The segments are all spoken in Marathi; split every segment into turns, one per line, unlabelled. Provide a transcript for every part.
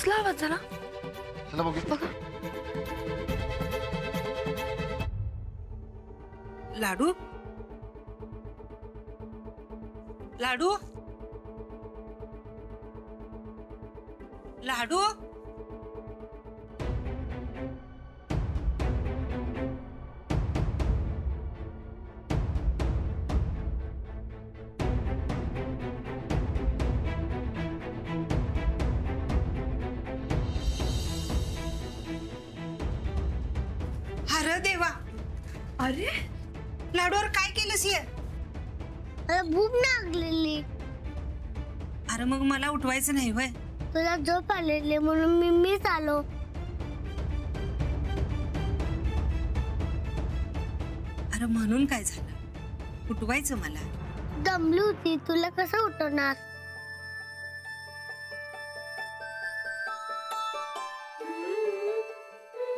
कसला आवाज झाला?
चला बघू.
बघा.
लाडू लाडू लाडू अरे देवा,
अरे
लाडूवर काय केलंस ये?
मला भूक लागलेली.
अरे मग मला उठवायचं नाही वय?
तुला झोप आलेली म्हणून मीच आलो.
अरे म्हणून काय झालं? उठवायचं मला.
दमली होती, तुला कसं उठवणार?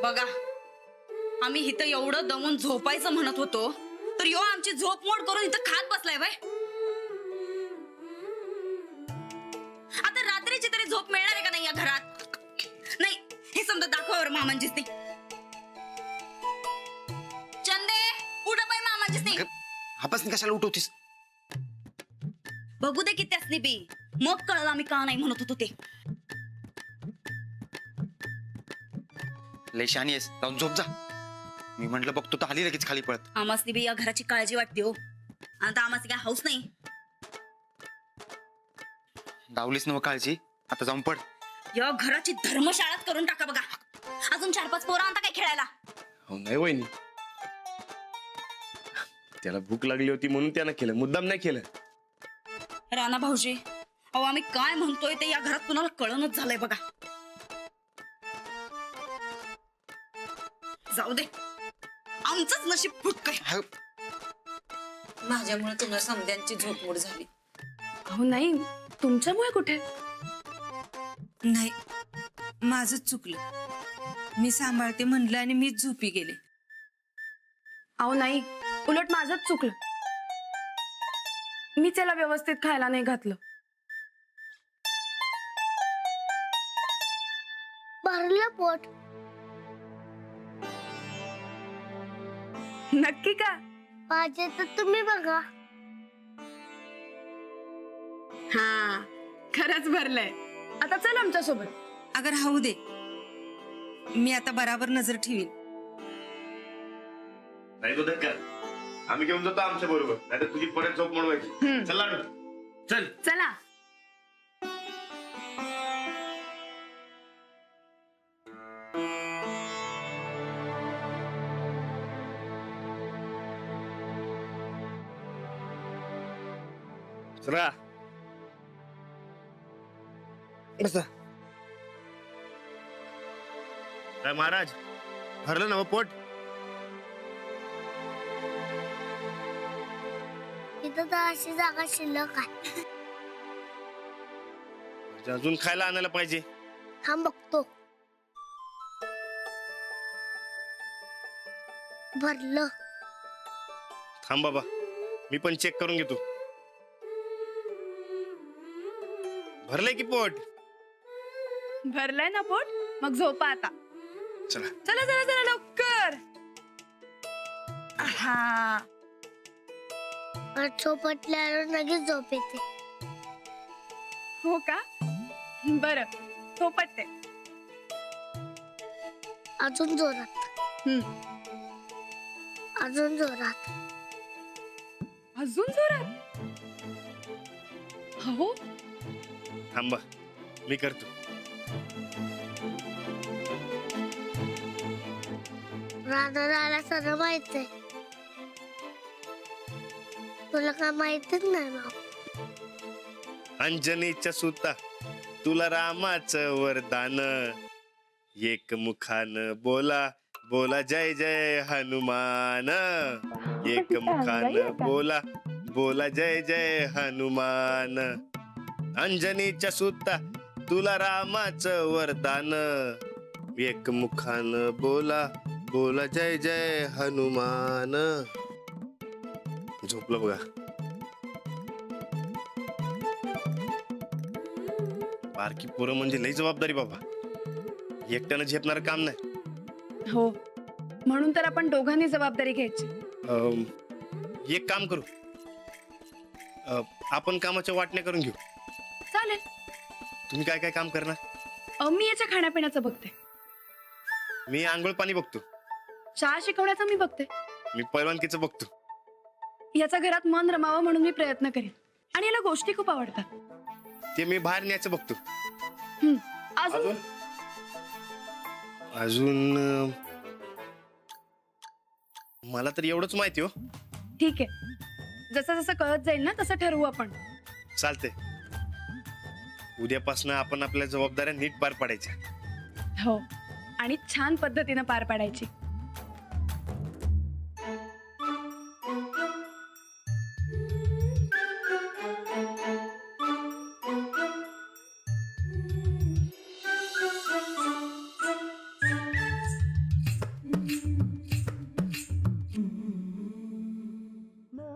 बघा, आम्ही इथं एवढं दमून झोपायचं म्हणत होतो तर यो आमची झोप मोड करून इथं खात बसलाय बाय. आता रात्रीची तरी झोप मिळणार आहे का नाही या घरात? नाही, हे समजा दाखवावर मामांजीच नाही. चंदे, उठा बाई मामांजीच नाही.
हापास कशाला उठवतीस?
बघू दे किती असली बी, मग कळलं आम्ही का नाही म्हणत होतो ते.
लय शहाणी आहेस, जाऊन झोप जा. मी म्हंटल बघतो तर आली लगेच खाली पळत.
आमासनी बी या घराची काळजी वाटते हो. आता आमासनी काय हाऊस नाही.
डावलीस नव काळजी, आता जाऊन पड.
या घराची धर्मशाळाच करून टाका बघा. अजून 4-5 पोरं आणता काय खेळायला?
हो नाही वहिनी, त्याला भूक लागली होती म्हणून त्यानं केलं, मुद्दाम नाही केलं.
राणा भाऊजी, अहो आम्ही काय म्हणतोय ते या घरात कुणाला कळणच झालंय बघा. जाऊ दे, आमचंच नशीब फुटकय. माझ्यामुळे तुम्हाला समद्यांची झोपमोड झाली.
अहो नाही, तुमच्यामुळे कुठे?
नाही, माझंच चुकलं. मी सांभाळते म्हणलं आणि मीच झोपी गेले.
अहो नाही, उलट माझंच चुकलं. मी त्याला व्यवस्थित खायला नाही घातलं.
भरलं पोट.
नक्की का?
पाहिजे तर तुम्ही बघा.
हा, खरंच भरलंय. आता चल आमच्या सोबत.
अगं राहू दे, मी आता बराबर नजर ठेवीन.
नाही तो धक्का, आम्ही घेऊन जातो आमच्या बरोबर, नाही तर तुझी परत झोप मोडवायची. चल लाडू, चल.
चला.
चला.
बसा.
काय महाराज, भरलं ना पोट?
इथं तर अशी जागा शिल्लक आहे.
अजून खायला आणायला पाहिजे.
हा बघतो. भरलं.
थांब बाबा, मी पण चेक करून घेतो. भरलंय की पोट?
भरलंय ना पोट? मग झोपा आता.
चला
चला चला चला लवकर. हा,
झोपटल्यावर लगेच झोप येते.
हो का? बरं, झोपटते.
अजून जोरात. अजून जोरात.
अजून जोरात. हो,
थांबा, मी करतो.
राधाला सगळं माहित आहे. तुला काय माहितीच नाही ना.
अंजनीच्या सुता, तुला रामाचं वरदान. एक मुखान बोला बोला जय जय हनुमान. एक मुखान बोला बोला जय जय हनुमान. अंजनीच्या सुता, तुला रामाचं वरदान. एक मुखान बोला बोला जय जय हनुमान. झोपलं बघा. बारकी पोरं म्हणजे लई जबाबदारी बाबा. एकट्यानं झेपणारं काम नाही.
हो, म्हणून तर आपण दोघांनी जबाबदारी घ्यायची.
एक काम करू, आपण कामाच्या वाटण्या करून घेऊ.
चालेल.
तुम्ही काय काय काम करणार?
मी याच्या खाण्यापिण्याचं बघते,
मी आंघोळ पाणी बघतो.
चहा शिकवण्याचं मी बघते,
मी पैलवानकीचं बघतो.
याचा घरात मन रमावं म्हणून मी प्रयत्न करेन. आणि याला गोष्टी खूप आवडतात.
ते मी बाहेर न्यायचं बघतो.
अजून
अजून मला तर एवढंच माहिती हो.
ठीक आहे, जसं जसं कळत जाईल ना तसं ठरवू आपण.
चालते. उद्यापासून आपण आपल्या जबाबदाऱ्या नीट पार पाडायच्या.
हो, आणि छान पद्धतीनं पार पाडायची.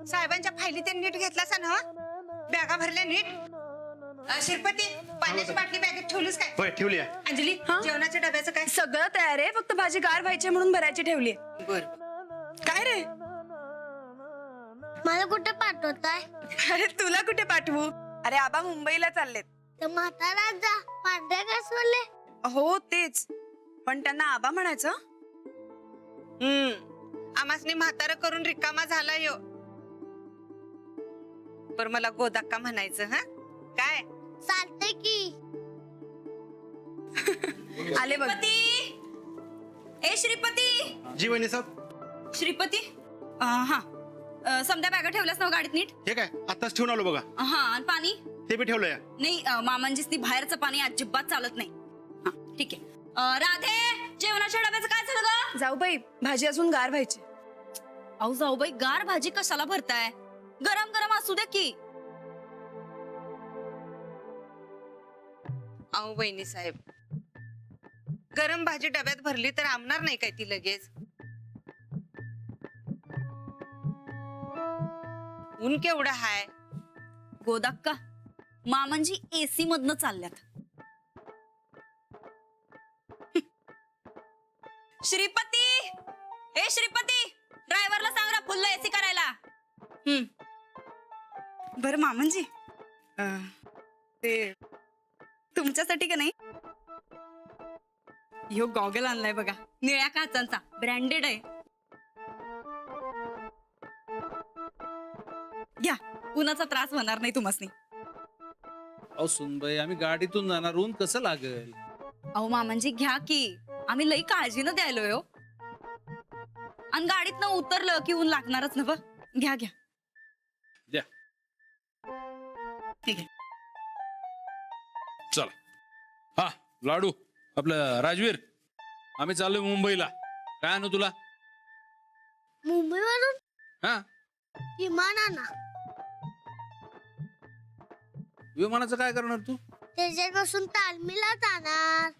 साहेबांच्या फायली ते नीट घेतलास ना? बॅगा भरल्या नीट? शिरपती, पाण्याची बाटली बॅगेत ठेवलीस काय?
होय, ठेवली आहे.
अंजली,
हा?
जेवणाच्या डब्याचं काय?
सगळं तयार आहे, फक्त भाजी गार व्हायची म्हणून भरायची ठेवली.
बर.
काय रे?
मला कुठे पाठवताय?
अरे तुला कुठे पाठवू? अरे आबा मुंबईला चाललेत.
तर म्हातारा जा पांढऱ्या कसवले.
हो तेच, पण त्यांना आबा म्हणायचं.
आमासने म्हातारा करून रिकामा झाला यो. पर मला गोदाक्का म्हणायचं. हा काय?
चालतंय की.
आले बघ.
ए श्रीपती,
जी वहिनी साहेब.
श्रीपती, हा समध्या बॅगा ठेवल्यास ना गाडीत नीट?
हे काय आताच ठेवून आलो बघा.
हा, आणि पाणी?
ते बी ठेवलंय.
नाही, मामांजीसनी बाहेरचं पाणी अजिबात चालत नाही. हा ठीक आहे. राधे, जेवणाच्या डब्याचं काय झालं ग?
जाऊ बाई, भाजी अजून गार व्हायची.
अहो जाऊ बाई, गार भाजी कशाला भरताय? गरम गरम असू द्या की.
अहो बहिणी साहेब, गरम भाजी डब्यात भरली तर आमणार नाही काय ती लगेच? ऊन केवढं हाय?
गोदाक्का, मामांजी एसी मधनं चालल्यात. श्रीपती, ए श्रीपती, ड्रायव्हरला सांग रा फुल्ल एसी करायला. बरं मामांजी, ते तुमच्यासाठी का नाही, ह्यो गॉगल आणलाय बघा, निळ्या काचांचा, ब्रँडेड आहे. घ्या, उन्हाचा त्रास होणार नाही तुम्हासनी.
अहो सुनबाई, आम्ही गाडीतून जाणार, ऊन कसं लागेल?
अहो मामांजी घ्या की, आम्ही लई काळजीनं द्यायलोय हो. आणि गाडीतनं उतरलं की ऊन लागणारच ना. ब घ्या घ्या.
द्या.
ठीक आहे.
चला. हा लाडू, आपलं राजवीर, आम्ही चाललोय मुंबईला. काय आणू तुला?
मुंबईवरून
हा,
विमानाना.
विमानाचं काय करणार तू?
त्याच्यापासून तालमीला जाणार.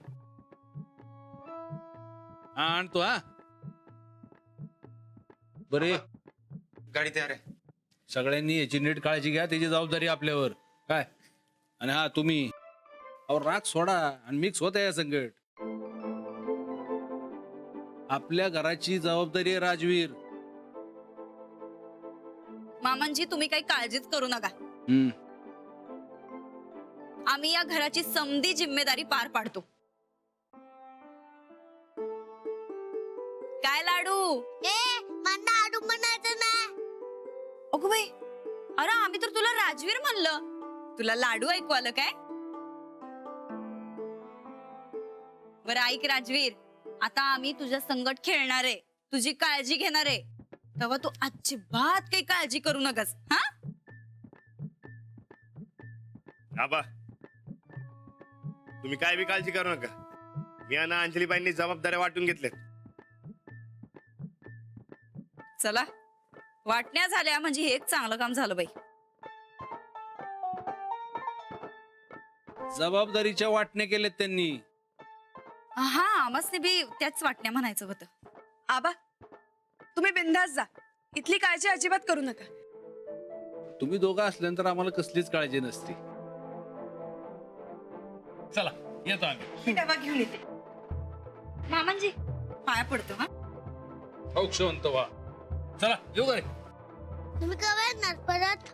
हा आणतो. हा बरे,
गाडी तयार आहे.
सगळ्यांनी याची नीट काळजी घ्या, त्याची जबाबदारी आपल्यावर. काय? आणि हा तुम्ही अहो राग सोडा आणि मिक्स होता या संकट. आपल्या घराची जबाबदारी आहे राजवीर.
मामांजी तुम्ही काही काळजीच करू नका. आम्ही या घराची समधी जिम्मेदारी पार पाडतो. काय लाडू?
ए मला आडू म्हणायचं नाही.
अगो बाई, अरे आम्ही तर तुला राजवीर म्हणलं, तुला लाडू ऐकू आलं काय? बरं ऐक राजवीर, आता आम्ही तुझ्या संगत खेळणार आहे, तुझी काळजी घेणार आहे, तेव्हा तू अजिबात काही काळजी करू नकस. हा
आबा, तुम्ही काय बी काळजी करू नका. मी आणि अंजलीबाईंनी जबाबदाऱ्या वाटून घेतल्यात.
चला, वाटण्या झाल्या म्हणजे हे एक चांगलं काम झालं बाई.
जबाबदारीच्या वाटण्या केल्यात त्यांनी.
हा, आम्हाला बी त्याच वाटण्या म्हणायचं होतं.
आबा, तुम्ही बिंदास जा, इथली काळजी अजिबात करू नका.
तुम्ही दोघं असल्यानंतर आम्हाला कसलीच काळजी नसते. चला येतो आम्ही.
ही डबा घेऊन येते.
मामांजी पाया पडतो हा.
औक्षवंत व्हा. चला येऊ का रे?
तुम्ही केव्हा येणार परत?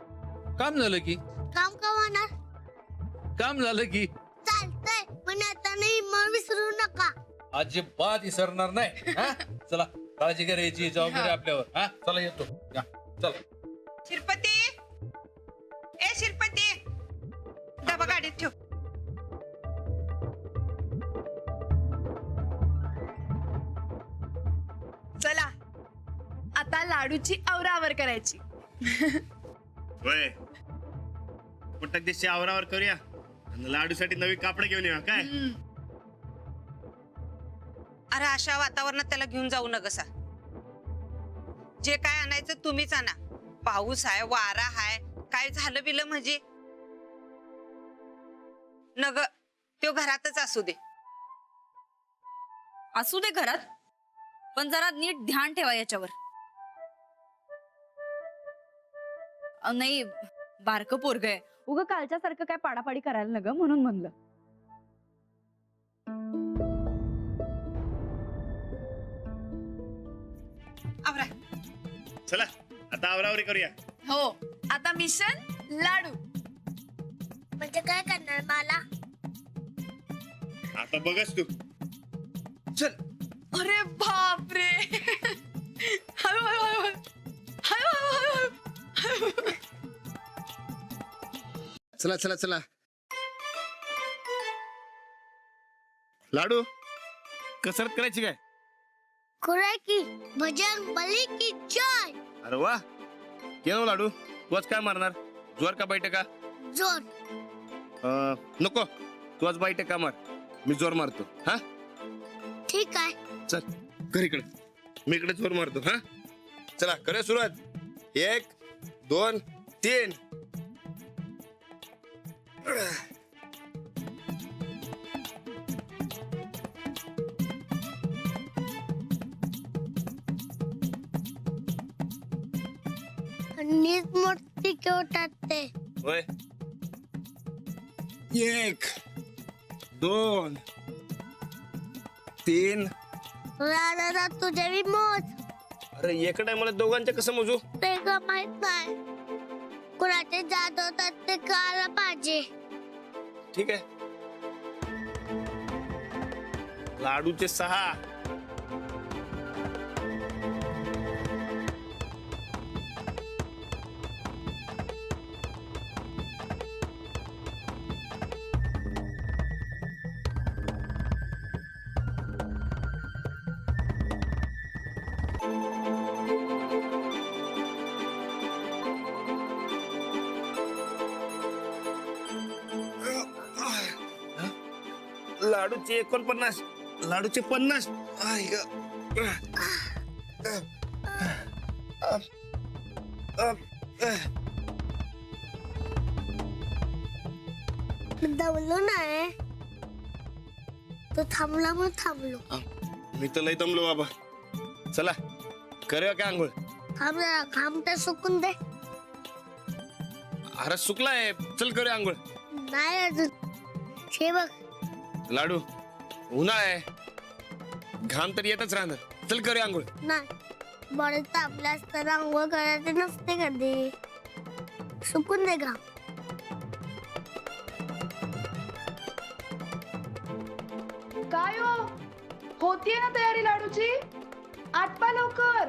काम झालं की.
काम केव्हा होणार?
काम झालं की.
चालतंय पण आता नाही, मग विसरू नका.
अजिबात विसरणार नाही. हा? चला काळजी करायची जबाबदारी आपल्यावर. हा चला येतो. या, चला.
शिरपती, ए शिरपती, डबा गाडीत ठेव.
चला आता लाडूची आवरावर करायची.
होय पटक दिवशी आवरावर करूया आणि लाडूसाठी नवी कापड घेऊन येऊया काय.
अरे अशा वातावरणात त्याला घेऊन जाऊ नकसा. जे काय आणायचं तुम्हीच आणा. पाऊस आहे, वारा आहे, काय झालं बिलं म्हणजे नग तो घरातच असू दे.
असू दे घरात, पण जरा नीट ध्यान ठेवा याच्यावर. नाही बारकं पोरग आहे, उग कालच्या सारखं काय पाडापाडी करायला न ग, म्हणून म्हणलं.
आवरा.
चला आता आवरावरी करूया.
हो आता मिशन लाडू.
म्हणजे काय करणार मला?
आता बघच तू. चल.
अरे बापरे. हळू हळू हळू हळू हळू हळू.
चला चला चला. लाडू कसरत करायची काय?
खुराय की भजन बली की जय.
अरे वा केलं लाडू. तूच काय मारणार, जोर का बैठक का?
जोर.
नको तूच बैठक का मार, मी जोर मारतो. हा
ठीक आहे.
चल कर इकडे, मी इकडे जोर मारतो. हा चला करूया सुरुवात. 1 2 3.
नीट मूर्ती ठेवतात ते.
होय 1 2 3.
राधा तुझे बी मोज.
अरे एकडे मला दोघांचे कसं मोजू?
ते का माहित नाही. कुणाचे जात होतात ते कळायला पाहिजे.
ठीक आहे. लाडूचे 6. लाडूचे 49. लाडूचे 50. आई ग.
दमलो नाही. तो थांबला मग थांबलो.
मी तर लय दमलो बाबा. चला करूया काय आंघोळ?
थांब जरा, घाम तर सुकून दे.
अरे सुकलाय, चल करूया आंघोळ.
नाही अजून. हे बघ
लाडू उन्हाळा आहे, घाम तर येतच राहणार. चल करूया आंघोळ.
नाही. बरं तापला असताना अंघोळ करायचे नसते कधी. सुकून दे घाम.
काय हो, होतीये ना तयारी लाडूची? आटपा लवकर.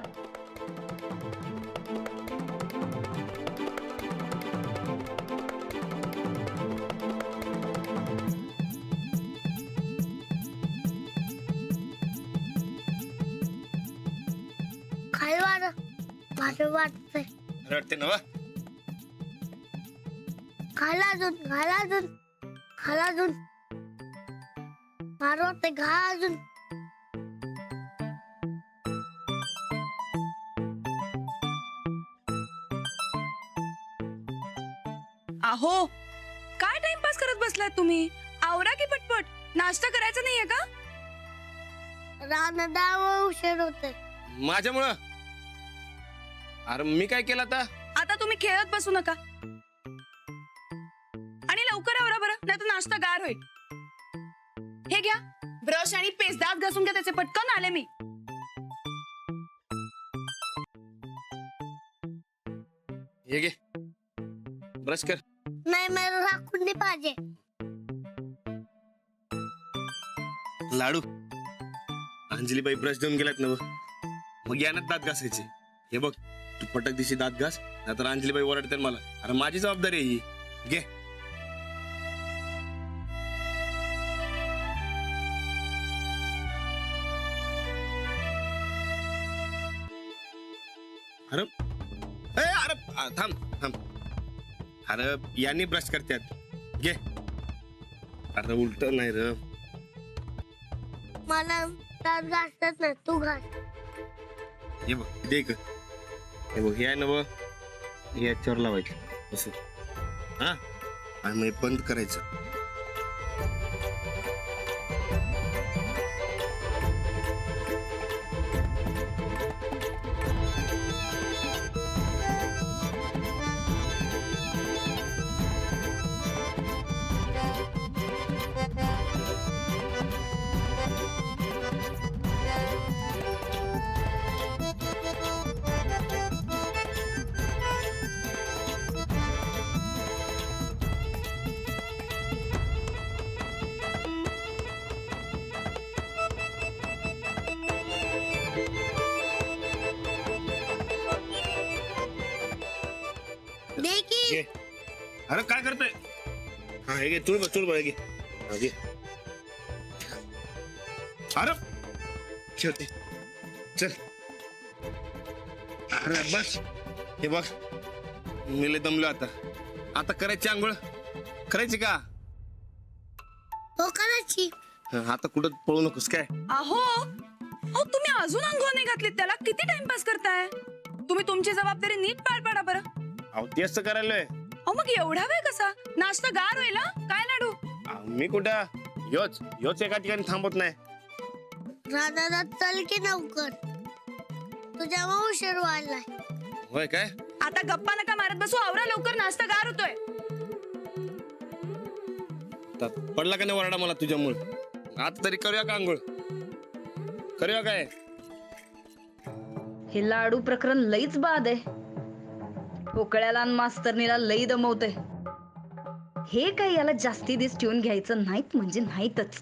काय वार माझं वाटतंय.
रडते ना वा.
घाला अजून, घाला अजून, घाला अजून. मारो ते घा अजून.
अहो काय टाइमपास करत बसलात तुम्ही? आवरा की पटपट. नाश्ता करायचा नाहीये का?
रानदाव उशीर होते.
माझ्यामुळं? अरे मी काय केलं आता?
आता तुम्ही खेळत बसू नका आणि लवकर आवरा बरं, नाही तर नाश्ता गार होईल. हे घ्या ब्रश आणि पेस्ट दात घासून घ्या त्याचे, पटकन आले मी.
हे घे ब्रश कर.
नाही मला राखून दे पाहिजे.
लाडू अंजलीबाई ब्रश देऊन गेल्यात ना बघ. मग या ना दात घासायचे. हे बघ तू पटक दिशी दात घास, नाहीतर अंजलीबाई ओरडते मला. अरे माझी जबाबदारी आहे ही. घे. अरे अरे थांब थांब. अरे यांनी ब्रश करतात. घे. अरे उलट नाही र.
मला दात घासतात ना, तू घास.
हे बघ दे इकडं. हे बघ हे आहे ना बघ, हे याच्यावर लावायचं असं. हा आणि मग हे बंद करायचं.
दे की.
घे. अरे काय करतोय. हा हे घे. चुळ बघ चुळ बघ. घे. हा, घे. अरे ठेवते. चल. अरे बस. हे बघ मी लय दमलो आता. आता करायची आंघोळ. करायची का.
हो करायची.
आता कुठं पळू नकोस काय.
अहो अहो तुम्ही अजून अंघोळ नाही घातली, त्याला किती टाइमपास करताय तुम्ही? तुमची जबाबदारी नीट पार पाडा बरं.
अहो तेच तर करायलोय.
अहो मग एवढा वेळ कसा? नाश्ता गार होईल हं? काय लाडू?
मी कुठं योच एका ठिकाणी थांबत नाही.
राधा चल की लवकर, तुझ्या मग उशीर व्हायलाय.
होय काय.
आता गप्पा नका मारत बसू, आवरा लवकर, नाश्ता गार होतोय.
आता पडला का नाही वरडा मला तुझ्यामुळे. आता तरी करूया का आंघोळ. करूया काय.
हे लाडू प्रकरण लईच बाद आहे. पोकळ्याला आणि मास्तरनीला लई दमवतंय. हे काही याला जास्ती दिवस ठेवून घ्यायचं नाहीत म्हणजे नाहीतच.